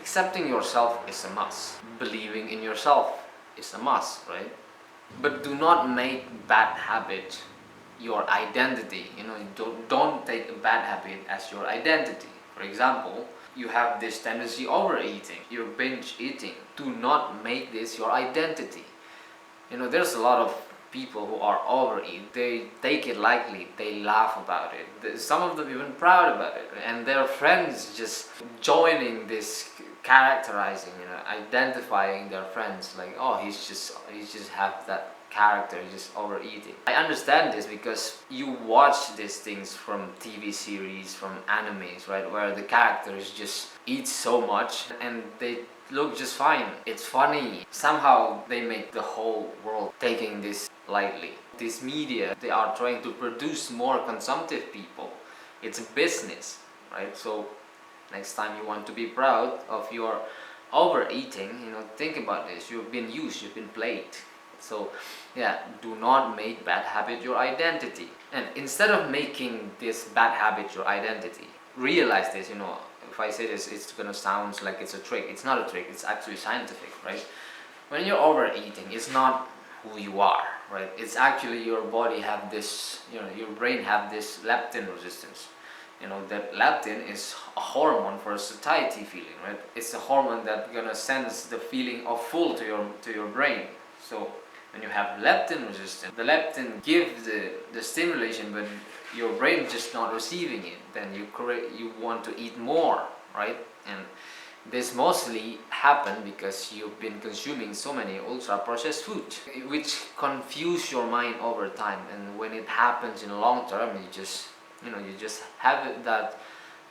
accepting yourself is a must. Believing in yourself is a must, right? But do not make bad habit your identity. Don't take a bad habit as your identity. For example, you have this tendency overeating, you're binge eating. Do not make this your identity. There's a lot of people who are overeat. They take it lightly, they laugh about it. Some of them even proud about it, and their friends just joining this characterizing, identifying their friends like, oh, he's just have that character, he's just overeating. I understand this because you watch these things from TV series, from animes, right, where the characters just eat so much and they look just fine. It's funny. Somehow they make the whole world taking this lightly. This media, they are trying to produce more consumptive people. It's a business, right? So next time you want to be proud of your overeating, think about this. You've been used, you've been played. So yeah, do not make bad habit your identity. And instead of making this bad habit your identity, realize this. If I say this, it's gonna sound like it's a trick. It's not a trick, it's actually scientific, right? When you're overeating, it's not who you are, right? It's actually your body have this, your brain have this leptin resistance. That leptin is a hormone for a satiety feeling, right? It's a hormone that gonna sense the feeling of full to your brain. So when you have leptin resistance, the leptin gives the stimulation, but your brain just not receiving it. Then you want to eat more, right? And this mostly happen because you've been consuming so many ultra processed food, which confuse your mind over time. And when it happens in the long term, you just have that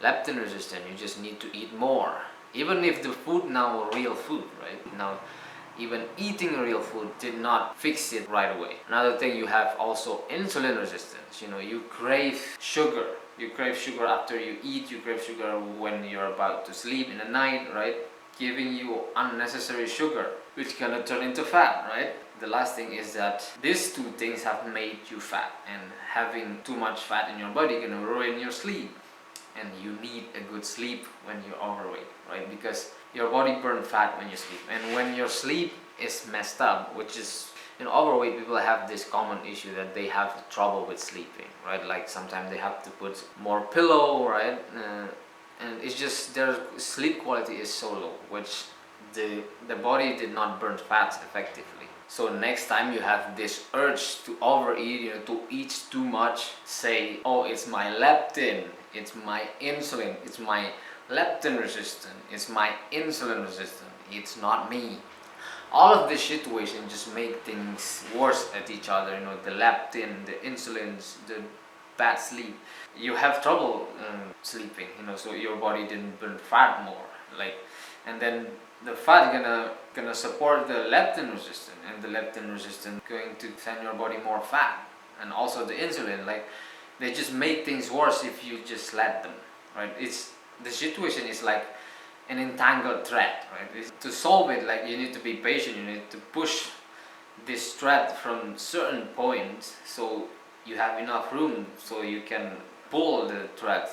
leptin resistance. You just need to eat more, even if the food now real food, right? Now even eating real food did not fix it right away. Another thing, you have also insulin resistance. You crave sugar. You crave sugar after you eat. You crave sugar when you're about to sleep in the night, right? Giving you unnecessary sugar, which gonna turn into fat, right? The last thing is that these two things have made you fat, and having too much fat in your body gonna ruin your sleep. And you need a good sleep when you're overweight, right? Because your body burns fat when you sleep, and when your sleep is messed up, which is, overweight people have this common issue that they have trouble with sleeping, right? Like sometimes they have to put more pillow, right? And it's just their sleep quality is so low, which the body did not burn fat effectively. So next time you have this urge to overeat, to eat too much, say, oh, it's my leptin, it's my insulin, it's my leptin resistant, it's my insulin resistant, it's not me. All of this situation just make things worse at each other. The leptin, the insulins, the bad sleep. You have trouble sleeping, so your body didn't burn fat more, and then the fat gonna support the leptin resistance, and the leptin resistance going to send your body more fat, and also the insulin. They just make things worse if you just let them, right? The situation is like an entangled thread, right? To solve it, you need to be patient. You need to push this thread from certain points so you have enough room so you can pull the thread,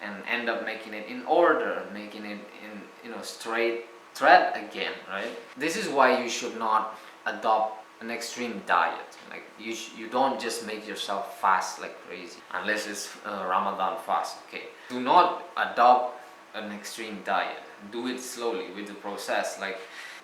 and end up making it in order, making it in straight thread again, right? This is why you should not adopt an extreme diet. You don't just make yourself fast like crazy, unless it's Ramadan fast. Okay, do not adopt an extreme diet. Do it slowly with the process,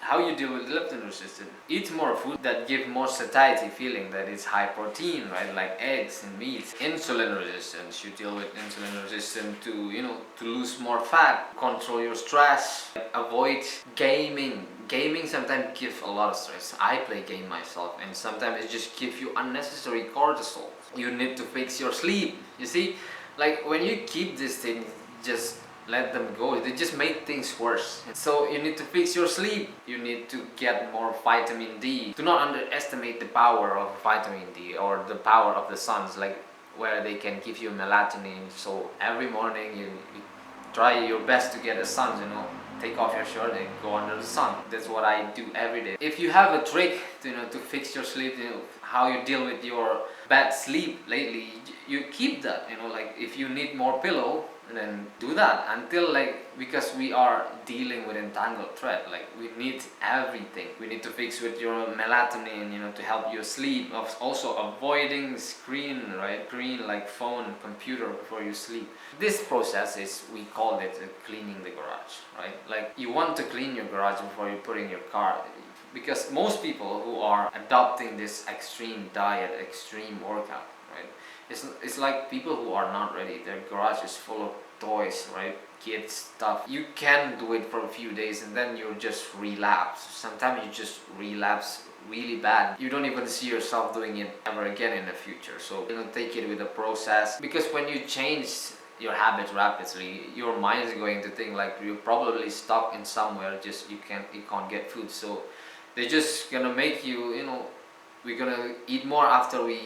how you deal with leptin resistance. Eat more food that give more satiety feeling, that is high protein, right? Like eggs and meat. Insulin resistance, you deal with insulin resistance to lose more fat. Control your stress. Avoid gaming. Gaming sometimes gives a lot of stress. I play game myself, and sometimes it just gives you unnecessary cortisol. You need to fix your sleep. You see, when you keep this thing, just let them go, they just make things worse. So you need to fix your sleep. You need to get more vitamin D. Do not underestimate the power of vitamin D or the power of the suns, where they can give you melatonin. So every morning you try your best to get the sun, take off your shirt and go under the sun. That's what I do every day. If you have a trick to fix your sleep, how you deal with your bad sleep lately, you keep that. If you need more pillow, and then do that until, like, because we are dealing with entangled thread, like we need everything. We need to fix with your melatonin, to help you sleep. Also avoiding screen, right? Screen like phone, computer before you sleep. This process is, we call it cleaning the garage, right? Like, you want to clean your garage before you put in your car, because most people who are adopting this extreme diet, extreme workout, right? It's like people who are not ready. Their garage is full of toys, right? Kids stuff. You can do it for a few days and then you just relapse. Sometimes you just relapse really bad. You don't even see yourself doing it ever again in the future. So take it with a process, because when you change your habits rapidly, your mind is going to think like you're probably stuck in somewhere, just you can't get food. So they're just gonna make you, we're gonna eat more after we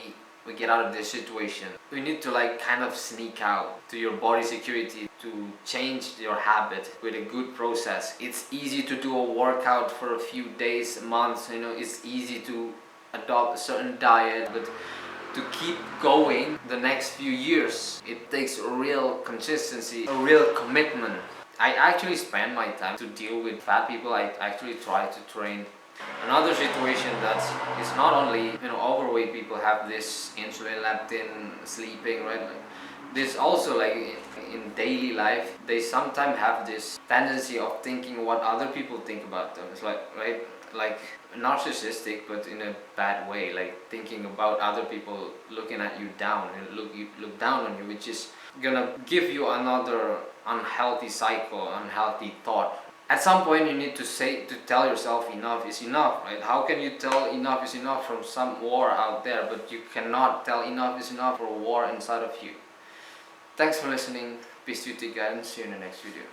get out of this situation. We need to like kind of sneak out to your body security to change your habit with a good process. It's easy to do a workout for a few days, months, it's easy to adopt a certain diet, but to keep going the next few years, it takes a real consistency, a real commitment. I actually spend my time to deal with fat people. I actually try to train. Another situation that is not only overweight people have this insulin, leptin, sleeping, right? Like, this also, like in daily life, they sometimes have this tendency of thinking what other people think about them. It's like, right, like narcissistic, but in a bad way, like thinking about other people looking at you down and look down on you, which is gonna give you another unhealthy cycle, unhealthy thought. At some point you need to tell yourself enough is enough, right? How can you tell enough is enough from some war out there, but you cannot tell enough is enough for a war inside of you? Thanks for listening. Peace to you guys, and see you in the next video.